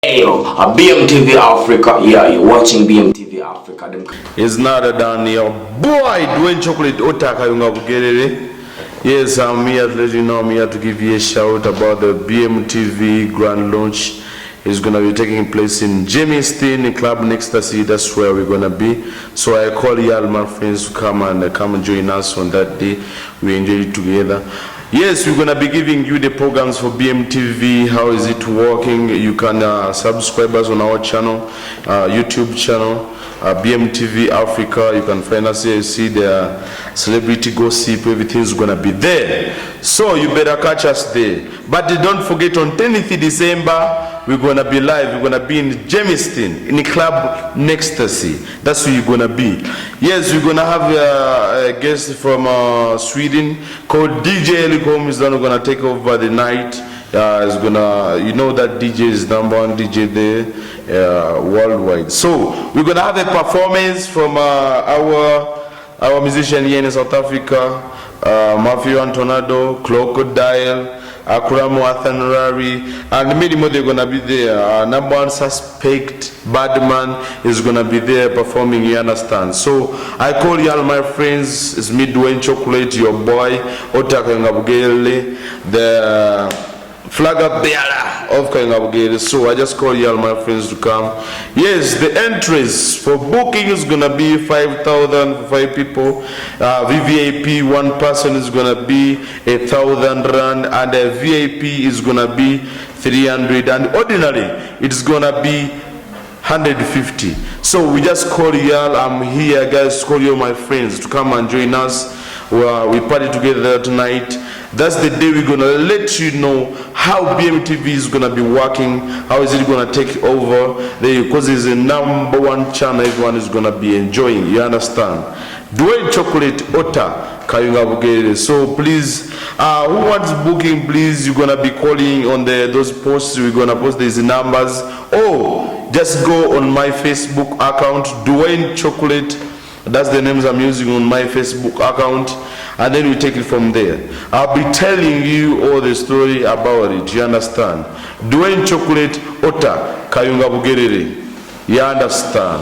Hey yo, BMTV Africa. Yeah, you're watching BMTV Africa. It's not a down your boy Dowen Chokolate Otaka Bekozemu. Yes, I'm here to let you know. I'm here to give you a shout about the BMTV grand launch. It's gonna be taking place in Jamestown Club Ecstasy. That's where we're gonna be. So I call you all my friends to come and join us on that day. We enjoy it together. Yes, we're gonna be giving you the programs for BMTV. How is it working? You can subscribe us on our channel, YouTube channel, BMTV Africa. You can find us here. See the celebrity gossip. Everything's gonna be there. So you better catch us there. But don't forget, on 10th December we're gonna be live. We're gonna be in Jamestown in the club Ecstasy. That's where you're gonna be. Yes, we're gonna have a guest from Sweden called DJ Elikom. Is gonna take over the night. Is gonna, you know that DJ is #1 DJ there worldwide. So we're gonna have a performance from our musician here in South Africa, Matthew Antonado, Crocodile, Akuramo Athanurari, and many more. They're gonna be there. #1 suspect Badman is gonna be there performing. You understand? So I call you all my friends. It's me, Dowen Chokolate, your boy Otaka Ngabugele, the flag bearer of Kangabugele. So I just call you all my friends to come. Yes, the entrance for booking is gonna be 5,000 for 5 people. VVIP, 1 person is gonna be 1,000 rand, and the VIP is gonna be 300, and ordinary it's gonna be 150. So we just call you all. I'm here, guys. Call you my friends to come and join us. We party together tonight. That's the day we're gonna let you know how BMTV is gonna be working. How is it gonna take over? Because it's a #1 channel everyone is gonna be enjoying. You understand? Dowen Chokolate Ota Kayungabugere. So please, who wants booking? Please, you're gonna be calling on those posts. We're gonna post these numbers. Oh, just go on my Facebook account, Dowen Chokolate. That's the names I'm using on my Facebook account, and then we take it from there. I'll be telling you all the story about it. You understand? Dowen Chokolate Ota Kayungabugere. You understand?